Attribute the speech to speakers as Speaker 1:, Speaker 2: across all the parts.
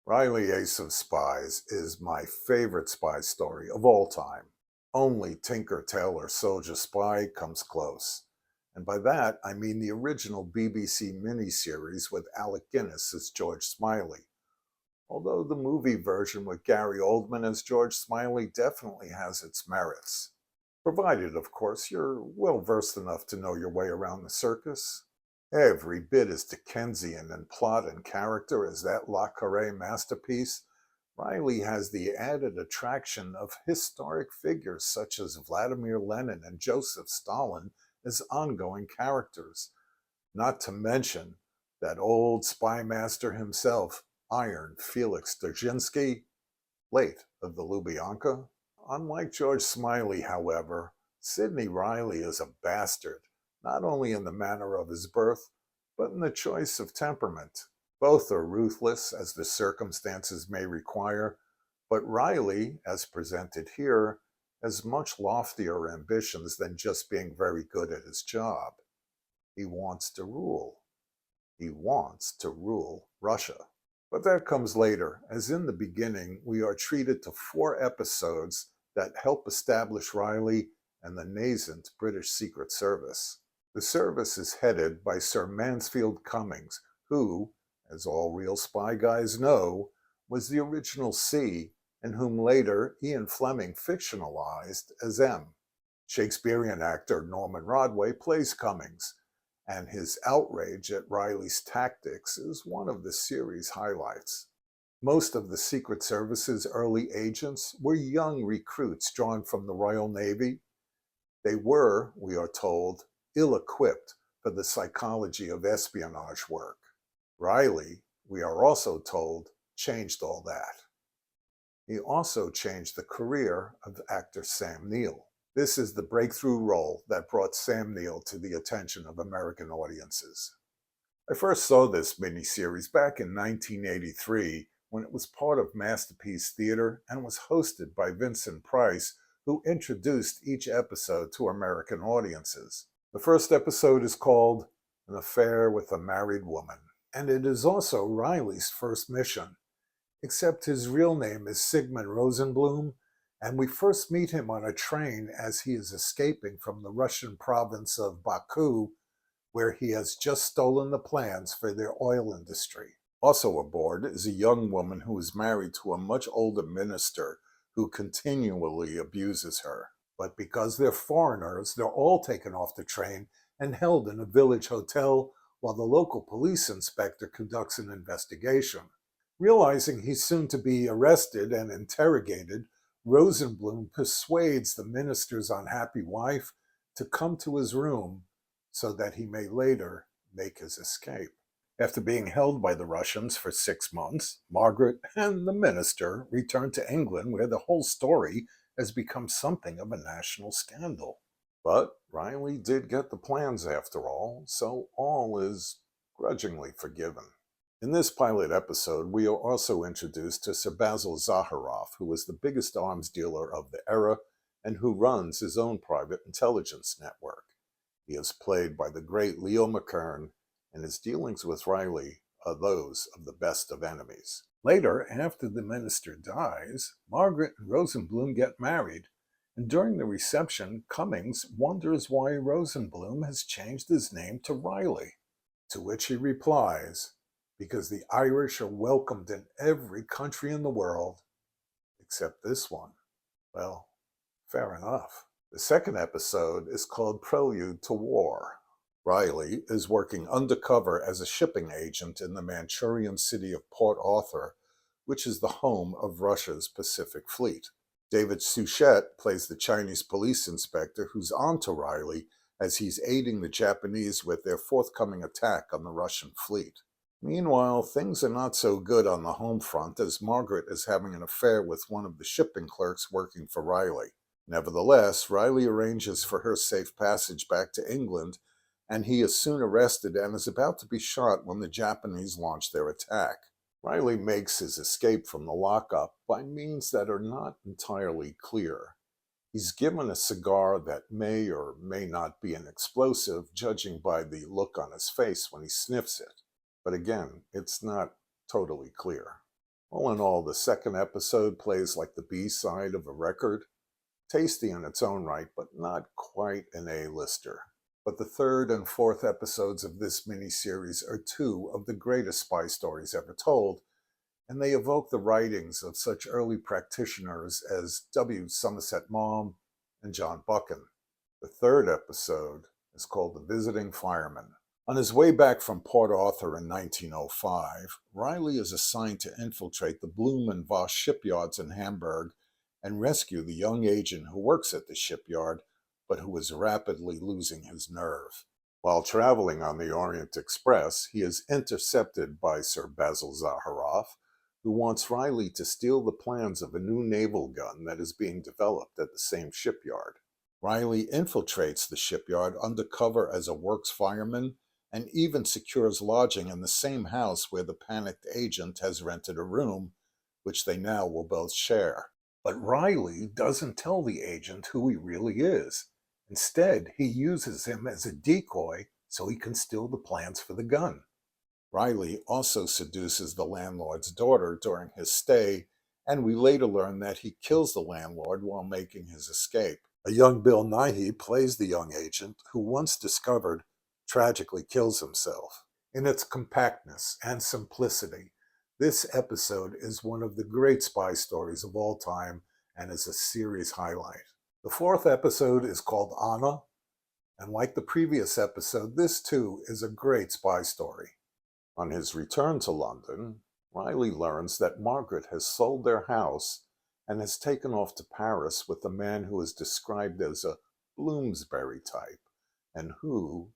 Speaker 1: Reilly Ace of Spies is my favorite spy story of all time. Only Tinker Tailor Soldier Spy comes close. And by that, I mean the original BBC miniseries with Alec Guinness as George Smiley. Although the movie version with Gary Oldman as George Smiley definitely has its merits. Provided, of course, you're well versed enough to know your way around the circus. Every bit as Dickensian in plot and character as that Le Carre masterpiece, Reilly has the added attraction of historic figures such as Vladimir Lenin and Joseph Stalin as ongoing characters, not to mention that old spy master himself, Iron Felix Dzerzhinsky, late of the Lubyanka. Unlike George Smiley, however, Sidney Reilly is a bastard, not only in the manner of his birth, but in the choice of temperament. Both are ruthless as the circumstances may require, but Reilly, as presented here, has much loftier ambitions than just being very good at his job. He wants to rule. He wants to rule Russia. But that comes later, as in the beginning, we are treated to 4 episodes that help establish Reilly and the nascent British Secret Service. The service is headed by Sir Mansfield Cummings, who, as all real spy guys know, was the original C, and whom later Ian Fleming fictionalized as M. Shakespearean actor Norman Rodway plays Cummings, and his outrage at Reilly's tactics is one of the series' highlights. Most of the Secret Service's early agents were young recruits drawn from the Royal Navy. They were, we are told, ill-equipped for the psychology of espionage work. Reilly, we are also told, changed all that. He also changed the career of actor Sam Neill. This is the breakthrough role that brought Sam Neill to the attention of American audiences. I first saw this miniseries back in 1983 when it was part of Masterpiece Theater and was hosted by Vincent Price, who introduced each episode to American audiences. The first episode is called An Affair with a Married Woman, and it is also Reilly's first mission, except his real name is Sigmund Rosenblum, and we first meet him on a train as he is escaping from the Russian province of Baku, where he has just stolen the plans for their oil industry. Also aboard is a young woman who is married to a much older minister who continually abuses her. But because they're foreigners, they're all taken off the train and held in a village hotel while the local police inspector conducts an investigation. Realizing he's soon to be arrested and interrogated, Rosenblum persuades the minister's unhappy wife to come to his room so that he may later make his escape. After being held by the Russians for 6 months, Margaret and the minister return to England, where the whole story has become something of a national scandal. But Reilly did get the plans after all, so all is grudgingly forgiven. In this pilot episode, we are also introduced to Sir Basil Zaharoff, who was the biggest arms dealer of the era and who runs his own private intelligence network. He is played by the great Leo McKern, and his dealings with Reilly are those of the best of enemies. Later, after the minister dies, Margaret and Rosenblum get married, and during the reception, Cummings wonders why Rosenblum has changed his name to Reilly, to which he replies, because the Irish are welcomed in every country in the world, except this one. Well, fair enough. The second episode is called Prelude to War. Reilly is working undercover as a shipping agent in the Manchurian city of Port Arthur, which is the home of Russia's Pacific Fleet. David Suchet plays the Chinese police inspector who's on to Reilly as he's aiding the Japanese with their forthcoming attack on the Russian fleet. Meanwhile, things are not so good on the home front as Margaret is having an affair with one of the shipping clerks working for Reilly. Nevertheless, Reilly arranges for her safe passage back to England, and he is soon arrested and is about to be shot when the Japanese launch their attack. Reilly makes his escape from the lockup by means that are not entirely clear. He's given a cigar that may or may not be an explosive, judging by the look on his face when he sniffs it. But again, it's not totally clear. All in all, the second episode plays like the B-side of a record, tasty in its own right, but not quite an A-lister. But the third and fourth episodes of this miniseries are two of the greatest spy stories ever told, and they evoke the writings of such early practitioners as W. Somerset Maugham and John Buchan. The third episode is called The Visiting Fireman. On his way back from Port Arthur in 1905, Reilly is assigned to infiltrate the Bloom and Voss shipyards in Hamburg and rescue the young agent who works at the shipyard, but who is rapidly losing his nerve. While traveling on the Orient Express, he is intercepted by Sir Basil Zaharoff, who wants Reilly to steal the plans of a new naval gun that is being developed at the same shipyard. Reilly infiltrates the shipyard undercover as a works fireman and even secures lodging in the same house where the panicked agent has rented a room, which they now will both share. But Reilly doesn't tell the agent who he really is. Instead, he uses him as a decoy so he can steal the plans for the gun. Reilly also seduces the landlord's daughter during his stay, and we later learn that he kills the landlord while making his escape. A young Bill Nighy plays the young agent who, once discovered, tragically kills himself. In its compactness and simplicity, this episode is one of the great spy stories of all time and is a series highlight. The fourth episode is called Anna, and like the previous episode, this too is a great spy story. On his return to London, Reilly learns that Margaret has sold their house and has taken off to Paris with a man who is described as a Bloomsbury type and who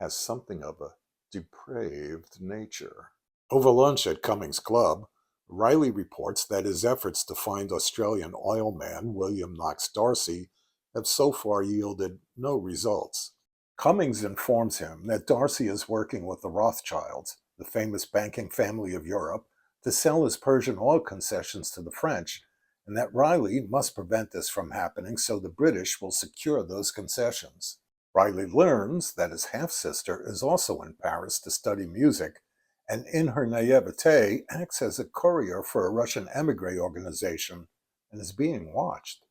Speaker 1: has something of a depraved nature. Over lunch at Cummings Club, Reilly reports that his efforts to find Australian oil man William Knox Darcy have so far yielded no results. Cummings informs him that Darcy is working with the Rothschilds, the famous banking family of Europe, to sell his Persian oil concessions to the French, and that Reilly must prevent this from happening so the British will secure those concessions. Reilly learns that his half-sister is also in Paris to study music, and in her naivete acts as a courier for a Russian emigre organization and is being watched.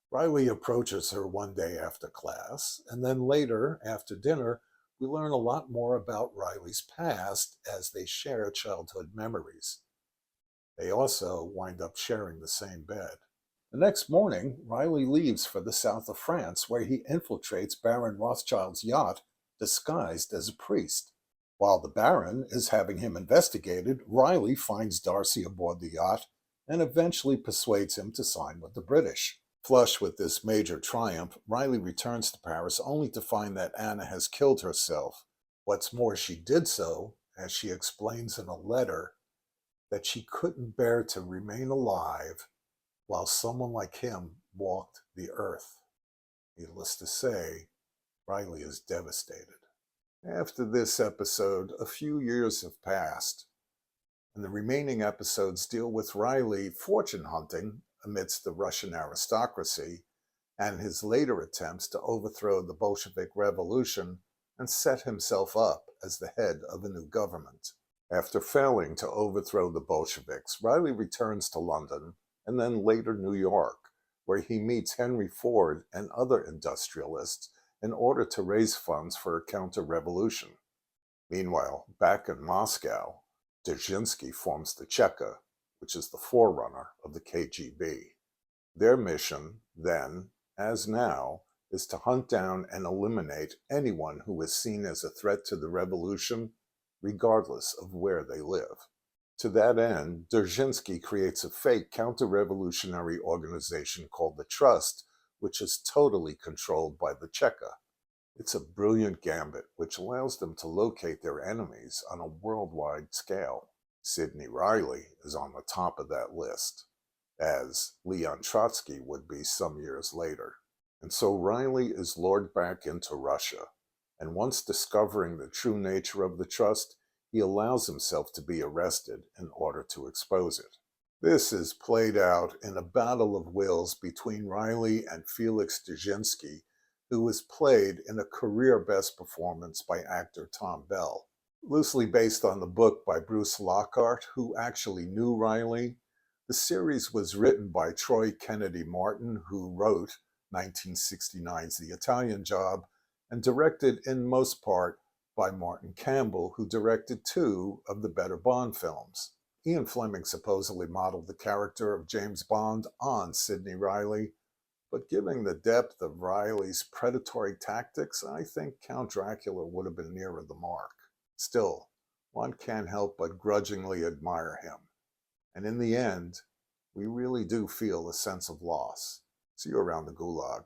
Speaker 1: Reilly approaches her one day after class, and then later, after dinner, we learn a lot more about Reilly's past as they share childhood memories. They also wind up sharing the same bed. The next morning, Reilly leaves for the south of France, where he infiltrates Baron Rothschild's yacht disguised as a priest. While the Baron is having him investigated, Reilly finds Darcy aboard the yacht and eventually persuades him to sign with the British. Flush with this major triumph, Reilly returns to Paris only to find that Anna has killed herself. What's more, she did so, as she explains in a letter, that she couldn't bear to remain alive while someone like him walked the earth. Needless to say, Reilly is devastated. After this episode, a few years have passed, and the remaining episodes deal with Reilly fortune hunting amidst the Russian aristocracy and his later attempts to overthrow the Bolshevik Revolution and set himself up as the head of a new government. After failing to overthrow the Bolsheviks, Reilly returns to London and then later New York, where he meets Henry Ford and other industrialists in order to raise funds for a counter-revolution. Meanwhile, back in Moscow, Dzerzhinsky forms the Cheka, which is the forerunner of the KGB. Their mission, then, as now, is to hunt down and eliminate anyone who is seen as a threat to the revolution, regardless of where they live. To that end, Dzerzhinsky creates a fake counter-revolutionary organization called the Trust, which is totally controlled by the Cheka. It's a brilliant gambit which allows them to locate their enemies on a worldwide scale. Sidney Reilly is on the top of that list, as Leon Trotsky would be some years later. And so Reilly is lured back into Russia, and once discovering the true nature of the Trust, he allows himself to be arrested in order to expose it. This is played out in a battle of wills between Reilly and Felix Dzerzhinsky, who was played in a career best performance by actor Tom Bell. Loosely based on the book by Bruce Lockhart, who actually knew Reilly, the series was written by Troy Kennedy Martin, who wrote 1969's The Italian Job, and directed in most part by Martin Campbell, who directed two of the better Bond films. Ian Fleming supposedly modeled the character of James Bond on Sidney Reilly, but given the depth of Reilly's predatory tactics, I think Count Dracula would have been nearer the mark. Still, one can't help but grudgingly admire him. And in the end, we really do feel a sense of loss. See you around the gulag.